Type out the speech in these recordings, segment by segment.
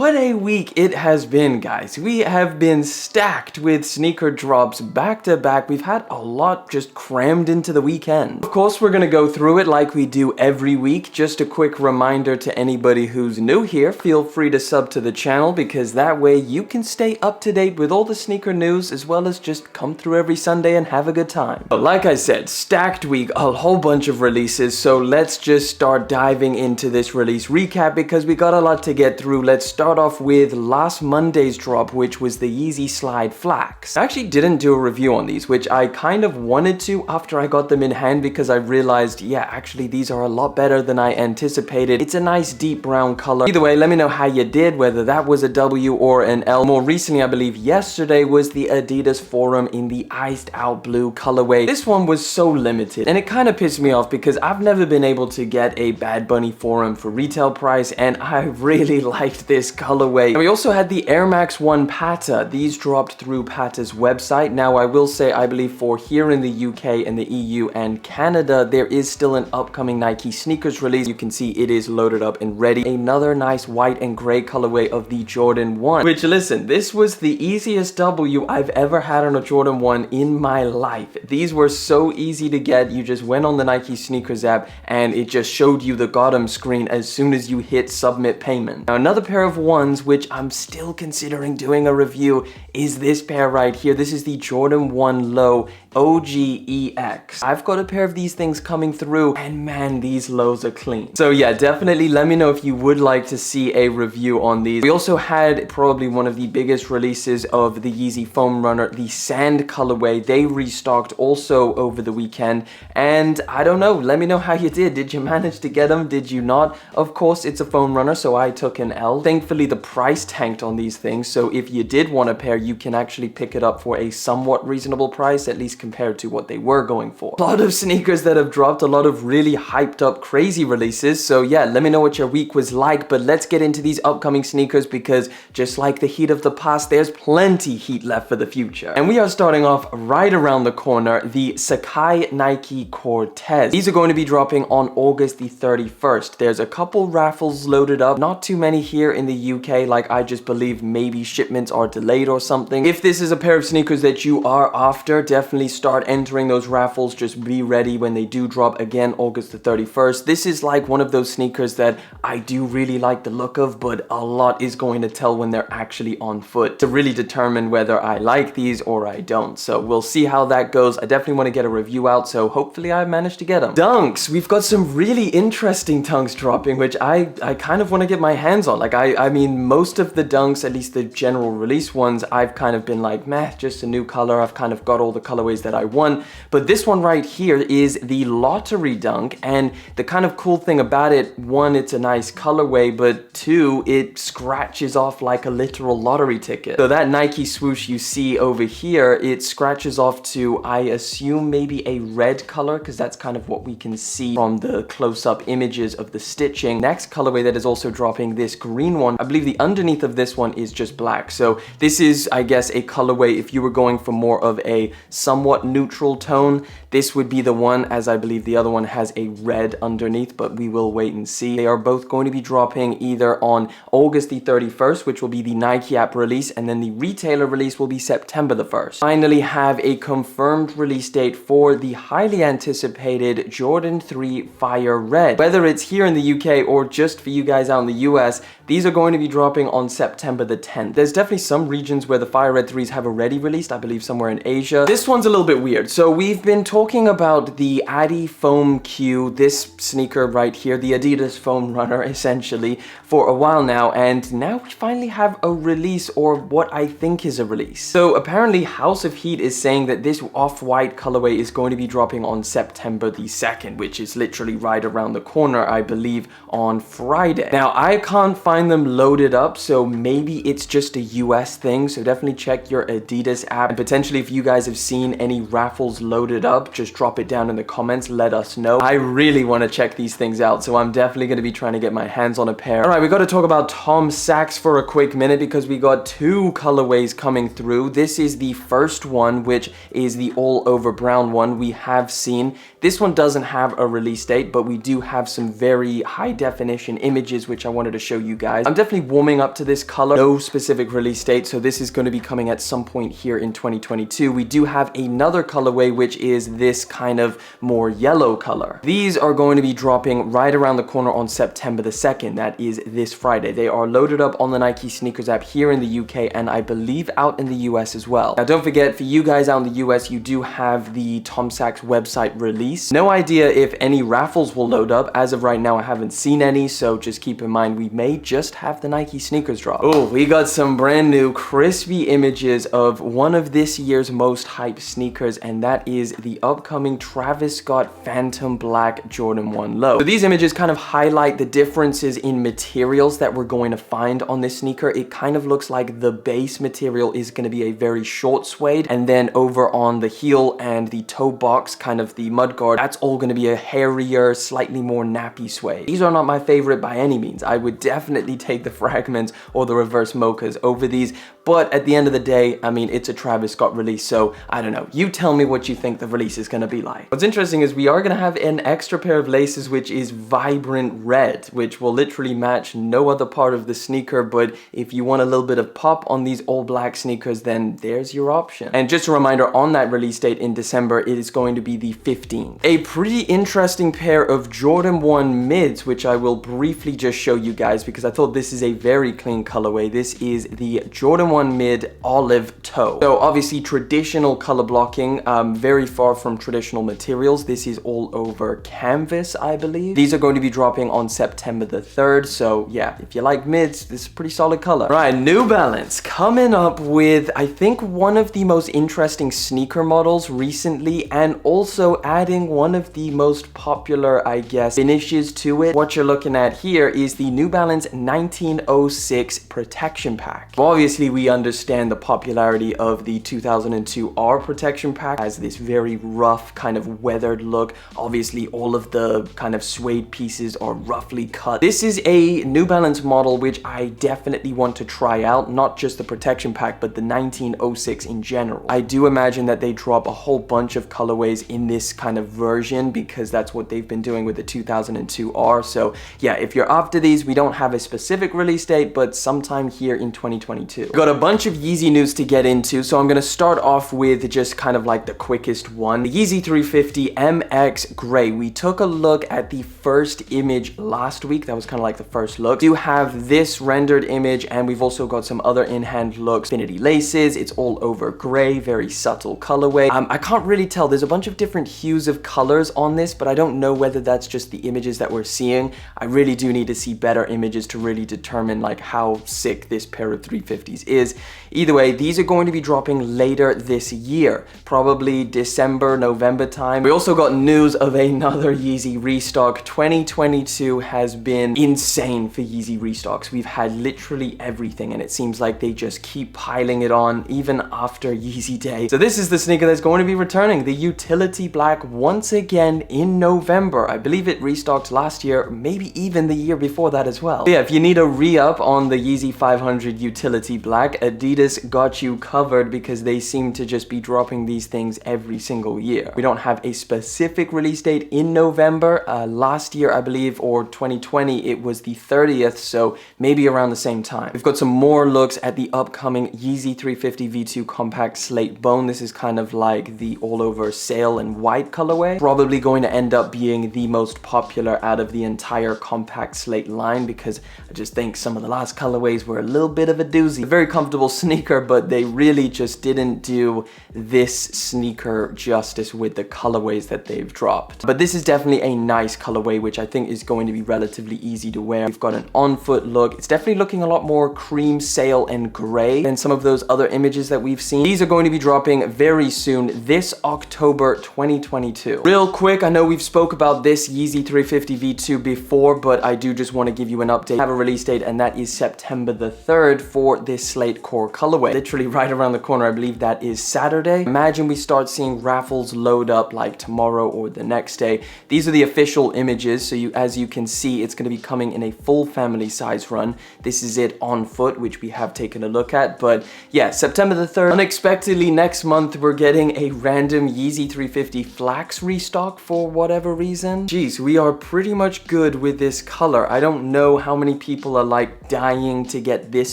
What a week it has been, guys. We have been stacked with sneaker drops back to back. We've had a lot just crammed into the weekend. Of course, we're gonna go through it like we do every week. Just a quick reminder to anybody who's new here, feel free to sub to the channel because that way you can stay up to date with all the sneaker news as well as just come through every Sunday and have a good time. But like I said, stacked week, a whole bunch of releases. So let's just start diving into this release recap because we got a lot to get through. Let's start off with last Monday's drop, which was the Yeezy Slide Flax. I actually didn't do a review on these, which I kind of wanted to after I got them in hand because I realized, yeah, actually these are a lot better than I anticipated. It's a nice deep brown color. Either way, let me know how you did, whether that was a W or an L. More recently, I believe yesterday was the Adidas Forum in the iced out blue colorway. This one was so limited and it kind of pissed me off because I've never been able to get a Bad Bunny Forum for retail price and I really liked this colorway. And we also had the Air Max 1 Pata. These dropped through Pata's website. Now I will say, I believe for here in the UK and the EU and Canada, there is still an upcoming Nike sneakers release. You can see it is loaded up and ready. Another nice white and gray colorway of the Jordan 1, which listen, this was the easiest W I've ever had on a Jordan 1 in my life. These were so easy to get. You just went on the Nike sneakers app and it just showed you the got 'em screen as soon as you hit submit payment. Now another pair of ones which I'm still considering doing a review is this pair right here. This is the Jordan 1 Low OGEX. I've got a pair of these things coming through and man, these lows are clean. So yeah, definitely let me know if you would like to see a review on these. We also had probably one of the biggest releases of the Yeezy Foam Runner, the Sand colorway. They restocked also over the weekend and I don't know, let me know how you did. Did you manage to get them? Did you not? Of course, it's a foam runner, so I took an L. Thankfully, the price tanked on these things, so if you did want a pair, you can actually pick it up for a somewhat reasonable price, at least compared to what they were going for. A lot of sneakers that have dropped, a lot of really hyped up crazy releases, so yeah, let me know what your week was like, but let's get into these upcoming sneakers because just like the heat of the past, there's plenty heat left for the future. And we are starting off right around the corner, the Sacai Nike Cortez. These are going to be dropping on August the 31st. There's a couple raffles loaded up, not too many here in the UK, like I just believe maybe shipments are delayed or something. If this is a pair of sneakers that you are after, definitely start entering those raffles. Just be ready when they do drop again, August the 31st. This is like one of those sneakers that I do really like the look of, but a lot is going to tell when they're actually on foot to really determine whether I like these or I don't. So we'll see how that goes. I definitely want to get a review out, so hopefully I managed to get them. Dunks, we've got some really interesting dunks dropping, which I kind of want to get my hands on. Like I mean, most of the dunks, at least the general release ones, I've kind of been like, meh, just a new color. I've kind of got all the colorways that I want. But this one right here is the lottery dunk. And the kind of cool thing about it, one, it's a nice colorway, but two, it scratches off like a literal lottery ticket. So that Nike swoosh you see over here, it scratches off to, I assume, maybe a red color, because that's kind of what we can see from the close-up images of the stitching. Next colorway that is also dropping, this green one, I believe the underneath of this one is just black. So this is, I guess, a colorway if you were going for more of a somewhat neutral tone. This would be the one, as I believe the other one has a red underneath, but we will wait and see. They are both going to be dropping either on August the 31st, which will be the Nike app release, and then the retailer release will be September the 1st. Finally have a confirmed release date for the highly anticipated Jordan 3 Fire Red. Whether it's here in the UK or just for you guys out in the US, these are going to be dropping on September the 10th. There's definitely some regions where the Fire Red 3s have already released, I believe somewhere in Asia. This one's a little bit weird. So we've been talking about the Adifom Q, this sneaker right here, the Adidas Foam Runner essentially, for a while now, and now we finally have a release, or what I think is a release. So apparently House of Heat is saying that this off-white colorway is going to be dropping on September the 2nd, which is literally right around the corner, I believe, on Friday. Now I can't find them loaded up, so maybe it's just a US thing, so definitely check your Adidas app, and potentially if you guys have seen any raffles loaded up, just drop it down in the comments, let us know. I really want to check these things out, so I'm definitely going to be trying to get my hands on a pair. Alright, we got to talk about Tom Sachs for a quick minute because we got two colorways coming through. This is the first one, which is the all over brown one we have seen. This one doesn't have a release date, but we do have some very high definition images which I wanted to show you guys. I'm definitely definitely warming up to this color. No specific release date, so this is going to be coming at some point here in 2022. We do have another colorway, which is this kind of more yellow color. These are going to be dropping right around the corner on September the 2nd. That is this Friday. They are loaded up on the Nike sneakers app here in the UK, and I believe out in the US as well. Now, don't forget, for you guys out in the US, you do have the Tom Sachs website release. No idea if any raffles will load up. As of right now, I haven't seen any, so just keep in mind we may just have the Nike sneakers drop. Oh, we got some brand new crispy images of one of this year's most hyped sneakers, and that is the upcoming Travis Scott Phantom Black Jordan 1 Low. So these images kind of highlight the differences in materials that we're going to find on this sneaker. It kind of looks like the base material is going to be a very short suede, and then over on the heel and the toe box, kind of the mudguard, that's all going to be a hairier, slightly more nappy suede. These are not my favorite by any means. I would definitely take the fragments or the reverse mochas over these, but at the end of the day, I mean, it's a Travis Scott release, so I don't know. You tell me what you think the release is going to be like. What's interesting is we are going to have an extra pair of laces, which is vibrant red, which will literally match no other part of the sneaker, but if you want a little bit of pop on these all black sneakers, then there's your option. And just a reminder, on that release date in December, it is going to be the 15th. A pretty interesting pair of Jordan 1 mids, which I will briefly just show you guys because I thought this is a very clean colorway. This is the Jordan 1 mid olive toe. So obviously traditional color blocking, very far from traditional materials. This is all over canvas, I believe. These are going to be dropping on September the 3rd. So yeah, if you like mids, this is a pretty solid color. Right, New Balance coming up with, I think, one of the most interesting sneaker models recently, and also adding one of the most popular, I guess, finishes to it. What you're looking at here is the New Balance 1906 Protection Pack. Obviously, we understand the popularity of the 2002 R Protection Pack. It has this very rough, kind of weathered look. Obviously, all of the kind of suede pieces are roughly cut. This is a New Balance model which I definitely want to try out, not just the Protection Pack, but the 1906 in general. I do imagine that they drop a whole bunch of colorways in this kind of version because that's what they've been doing with the 2002 R. So yeah, if you're after these, we don't have a specific release date, but sometime here in 2022. Got a bunch of Yeezy news to get into, so I'm gonna start off with just kind of like the quickest one. The Yeezy 350 MX Gray. We took a look at the first image last week. That was kind of like the first look. We do have this rendered image, and we've also got some other in-hand looks. Infinity laces, it's all over gray, very subtle colorway. I can't really tell. There's a bunch of different hues of colors on this, but I don't know whether that's just the images that we're seeing. I really do need to see better images to really determine like how sick this pair of 350s is. Either way, these are going to be dropping later this year, probably December, November time. We also got news of another Yeezy restock. 2022 has been insane for Yeezy restocks. We've had literally everything, and it seems like they just keep piling it on even after Yeezy Day. So this is the sneaker that's going to be returning, the Utility Black, once again in November. I believe it restocked last year, maybe even the year before that as well. So yeah, if you need a re-up on the Yeezy 500 Utility Black, Adidas got you covered because they seem to just be dropping these things every single year. We don't have a specific release date in November. Last year, I believe, or 2020, it was the 30th, so maybe around the same time. We've got some more looks at the upcoming Yeezy 350 V2 Compact Slate Bone. This is kind of like the all-over sail and white colorway. Probably going to end up being the most popular out of the entire Compact Slate line because I just think some of the last colorways were a little bit of a doozy. A very comfortable sneaker, but they really just didn't do this sneaker justice with the colorways that they've dropped. But this is definitely a nice colorway, which I think is going to be relatively easy to wear. We've got an on-foot look. It's definitely looking a lot more cream sail and gray than some of those other images that we've seen. These are going to be dropping very soon, this October 2022. Real quick, I know we've spoke about this Yeezy 350 V2 before, but I do just want to give you an update. I have a release date, and that is September the 3rd for this Slate Core colorway. Literally right around the corner. I believe that is Saturday. Imagine we start seeing raffles load up like tomorrow or the next day. These are the official images, so as you can see, it's going to be coming in a full family size run. This is it on foot, which we have taken a look at, but yeah, September the 3rd. Unexpectedly, next month, we're getting a random Yeezy 350 Flax restock for whatever reason. Jeez, we are pretty much good with this color. I don't know how many people are like dying to get this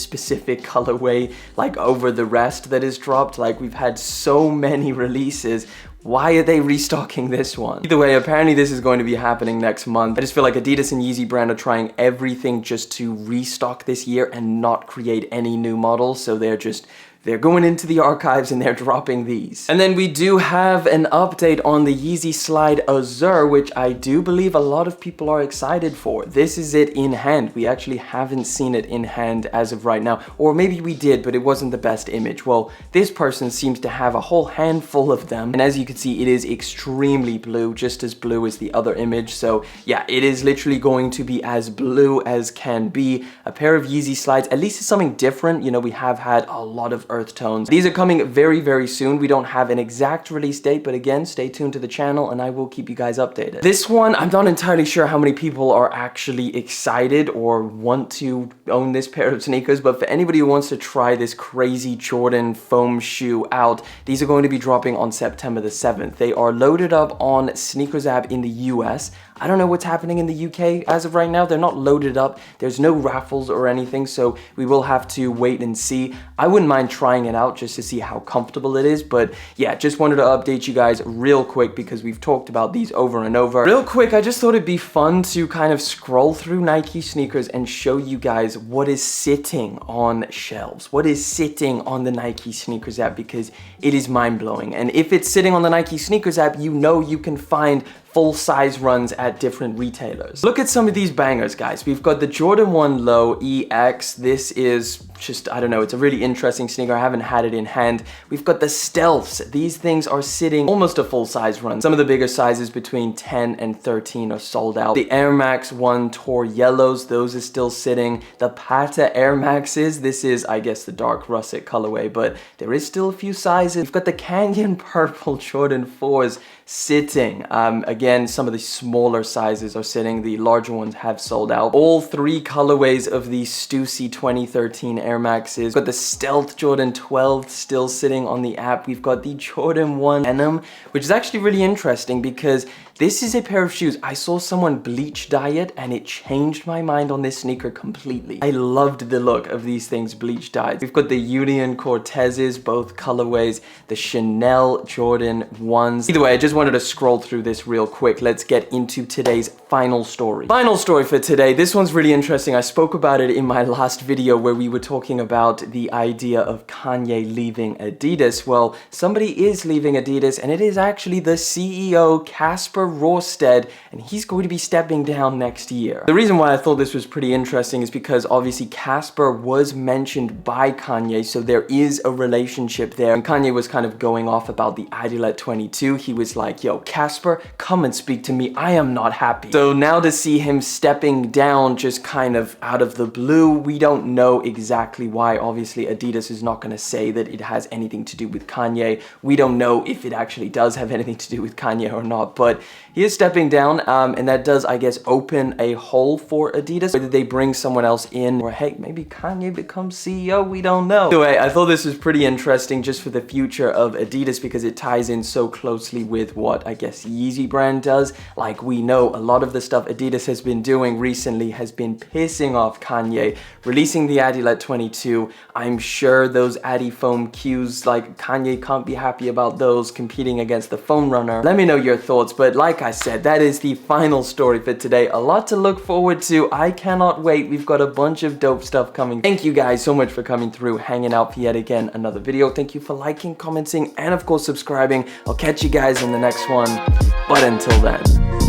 specific colorway like over the rest that is dropped. Like, we've had so many releases. Why are they restocking this one? Either way, apparently this is going to be happening next month. I just feel like Adidas and YEEZY Brand are trying everything just to restock this year and not create any new models. So they're going into the archives and they're dropping these. And then we do have an update on the Yeezy Slide Azure, which I do believe a lot of people are excited for. This is it in hand. We actually haven't seen it in hand as of right now. Or maybe we did, but it wasn't the best image. Well, this person seems to have a whole handful of them. And as you can see, it is extremely blue, just as blue as the other image. So yeah, it is literally going to be as blue as can be. A pair of Yeezy slides, at least it's something different. You know, we have had a lot of earth tones. These are coming very, very soon. We don't have an exact release date, but again, stay tuned to the channel and I will keep you guys updated. This one, I'm not entirely sure how many people are actually excited or want to own this pair of sneakers, but for anybody who wants to try this crazy Jordan foam shoe out, these are going to be dropping on September the 7th. They are loaded up on Sneakers app in the US. I don't know what's happening in the UK as of right now. They're not loaded up. There's no raffles or anything, so we will have to wait and see. I wouldn't mind trying it out just to see how comfortable it is, but yeah, just wanted to update you guys real quick because we've talked about these over and over. Real quick, I just thought it'd be fun to kind of scroll through Nike sneakers and show you guys what is sitting on shelves, what is sitting on the Nike sneakers app, because it is mind-blowing. And if it's sitting on the Nike sneakers app, you know you can find full size runs at different retailers. Look at some of these bangers, guys. We've got the Jordan 1 Low EX. This is just, I don't know, it's a really interesting sneaker. I haven't had it in hand. We've got the Stealths. These things are sitting almost a full size run. Some of the bigger sizes between 10 and 13 are sold out. The Air Max 1 Tour Yellows, those are still sitting. The Pata Air Maxes, this is, I guess, the dark russet colorway, but there is still a few sizes. We've got the Canyon Purple Jordan 4s sitting. Again, some of the smaller sizes are sitting. The larger ones have sold out. All three colorways of the Stussy 2013 Air Maxes. We've got the Stealth Jordan 12 still sitting on the app. We've got the Jordan 1 Denim, which is actually really interesting because this is a pair of shoes. I saw someone bleach dye it and it changed my mind on this sneaker completely. I loved the look of these things bleach dyed. We've got the Union Cortezes, both colorways, the Chanel Jordan 1s. Either way, I just wanted to scroll through this real quick. Let's get into today's final story. Final story for today. This one's really interesting. I spoke about it in my last video where we were talking about the idea of Kanye leaving Adidas. Well, somebody is leaving Adidas and it is actually the CEO, Casper Rorsted, and he's going to be stepping down next year. The reason why I thought this was pretty interesting is because obviously Casper was mentioned by Kanye, so there is a relationship there. And Kanye was kind of going off about the Adidas 22. He was like, yo, Casper, come and speak to me. I am not happy. So now to see him stepping down just kind of out of the blue, we don't know exactly why. Obviously, Adidas is not going to say that it has anything to do with Kanye. We don't know if it actually does have anything to do with Kanye or not, but he is stepping down, and that does, I guess, open a hole for Adidas. Whether they bring someone else in, or hey, maybe Kanye becomes CEO, we don't know. Anyway, I thought this was pretty interesting just for the future of Adidas because it ties in so closely with what, I guess, YEEZY Brand does. Like, we know a lot of the stuff Adidas has been doing recently has been pissing off Kanye. Releasing the Adidas 22, I'm sure those Adifom cues, like, Kanye can't be happy about those competing against the Foam Runner. Let me know your thoughts, but like I said, that is the final story for today. A lot to look forward to. I cannot wait. We've got a bunch of dope stuff coming. Thank you guys so much for coming through, hanging out for yet again another video. Thank you for liking, commenting, and of course subscribing. I'll catch you guys in the next one. But until then.